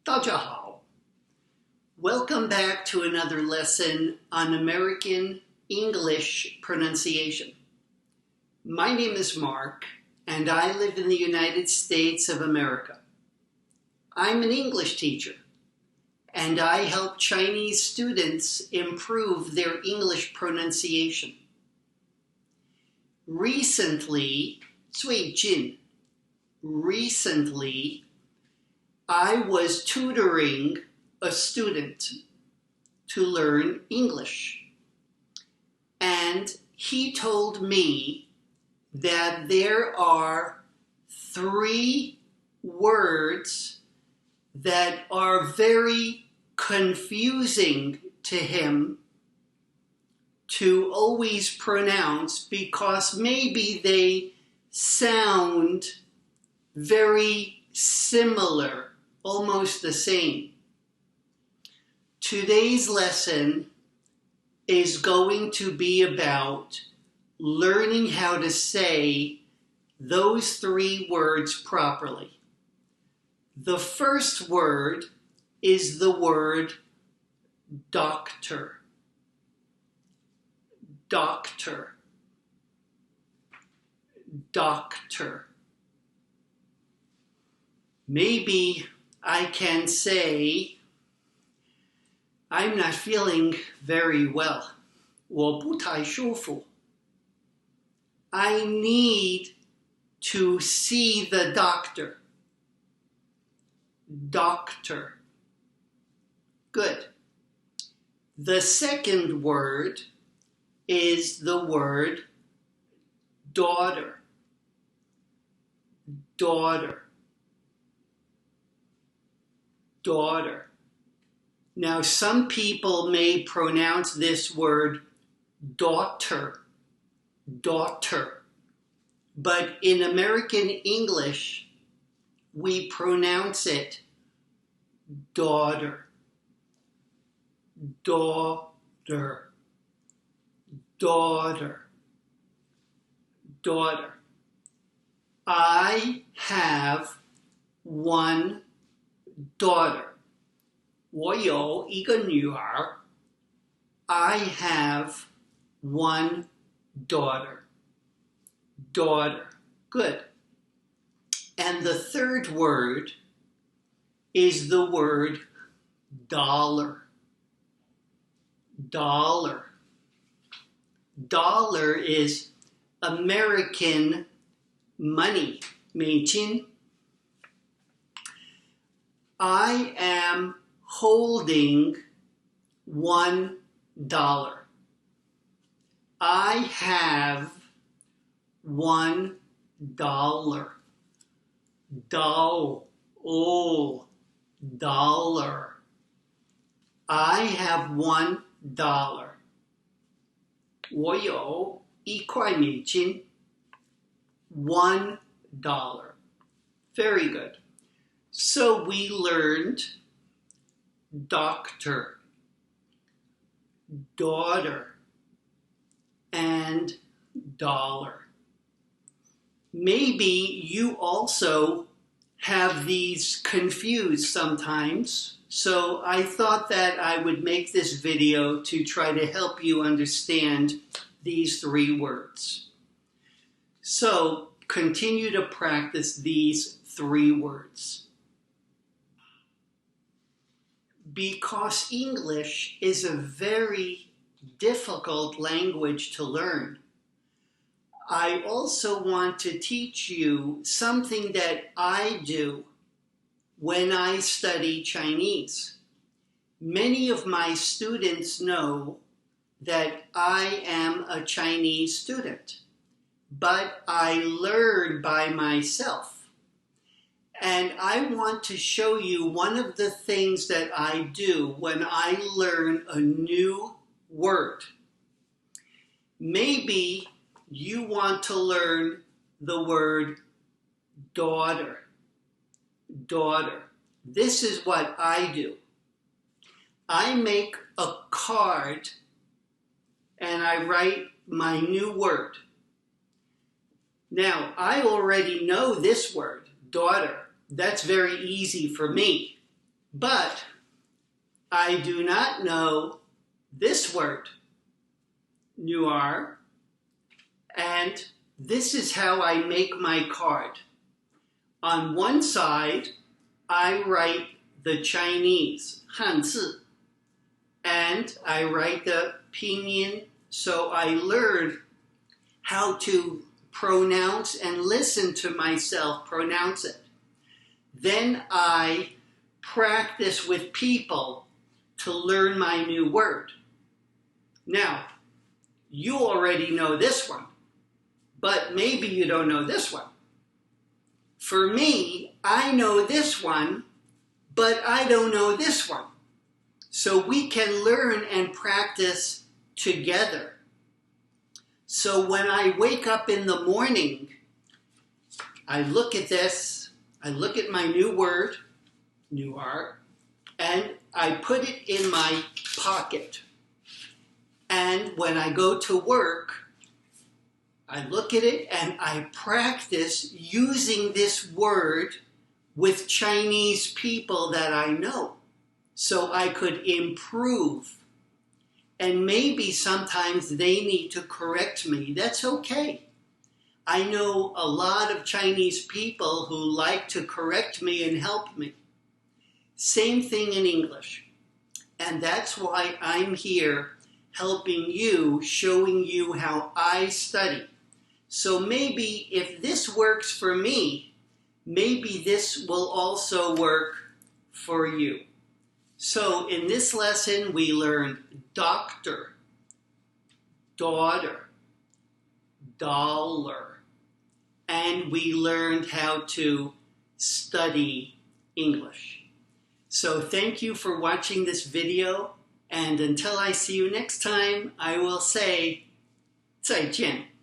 大家好. Welcome back to another lesson on American English pronunciation. My name is Mark, and I live in the United States of America. I'm an English teacher, and I help Chinese students improve their English pronunciation. Recently, 最近, I was tutoring a student to learn English. And he told me that there are 3 words that are very confusing to him to always pronounce because maybe they sound very similar, almost the same. Today's lesson is going to be about learning how to say those 3 words properly. The first word is the word doctor. Doctor. Doctor. Maybe I can say, I'm not feeling very well. 我不太舒服. I need to see the doctor. Doctor. Good. The second word is the word daughter. Daughter. Daughter. Now, some people may pronounce this word daughter, daughter. But in American English, we pronounce it daughter, daughter, daughter, daughter. I have 1 daughter. 我有一个女儿. I have 1 daughter. Daughter. Good. And the third word is the word dollar. Dollar. Dollar is American money. 美金. I am holding $1. I have $1. Dollar. I have $1. 我有1块美金. $1. Very good. So we learned doctor, daughter, and dollar. Maybe you also have these confused sometimes, so I thought that I would make this video to try to help you understand these 3 words. So continue to practice these 3 words. Because English is a very difficult language to learn, I also want to teach you something that I do when I study Chinese. Many of my students know that I am a Chinese student, but I learn by myself. And I want to show you one of the things that I do when I learn a new word. Maybe you want to learn the word daughter. Daughter. This is what I do. I make a card and I write my new word. Now, I already know this word, daughter. That's very easy for me. But I do not know this word, noir, and this is how I make my card. On one side, I write the Chinese, 汉字, and I write the pinyin, so I learn how to pronounce and listen to myself pronounce it. Then I practice with people to learn my new word. Now, you already know this one, but maybe you don't know this one. For me, I know this one, but I don't know this one. So we can learn and practice together. So when I wake up in the morning, I look at this, I look at my new word, noir, and I put it in my pocket. And when I go to work, I look at it and I practice using this word with Chinese people that I know, so I could improve. And maybe sometimes they need to correct me. That's okay. I know a lot of Chinese people who like to correct me and help me. Same thing in English. And that's why I'm here helping you, showing you how I study. So maybe if this works for me, maybe this will also work for you. So in this lesson, we learned doctor, daughter, dollar, and we learned how to study English. So thank you for watching this video, and until I see you next time, I will say 再见.